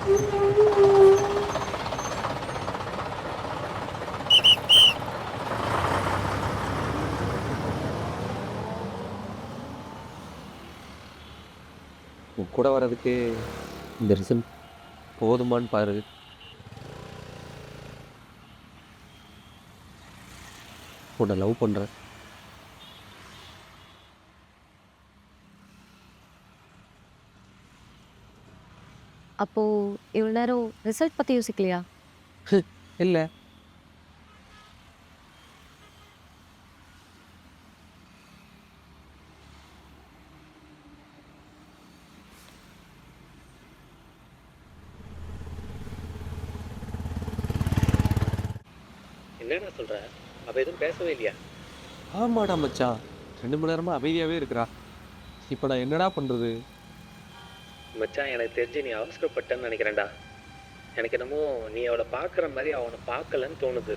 உன் கூட வர்றதுக்கு இந்த ரிசல்ட் போதுமான்னு பாரு. உன்னை லவ் பண்றேன். அப்போ இவ்வளோ நேரம் ரிசல்ட் பத்தி யோசிக்கலையா? இல்ல. என்னடா சொல்ற? அவ எதுவும் பேசவே இல்லையா? ஆமாடா மச்சான். 2 மணி நேரமா அமைதியாவே இருக்கிறா. இப்ப நான் என்னடா பண்றது? மச்சான், எனக்கு தெரிஞ்சு நீ அவசரப்பட்டன்னு நினைக்கிறேன்டா. எனக்கு என்னமோ நீ அவளை பார்க்குற மாதிரி அவனை பார்க்கலன்னு தோணுது.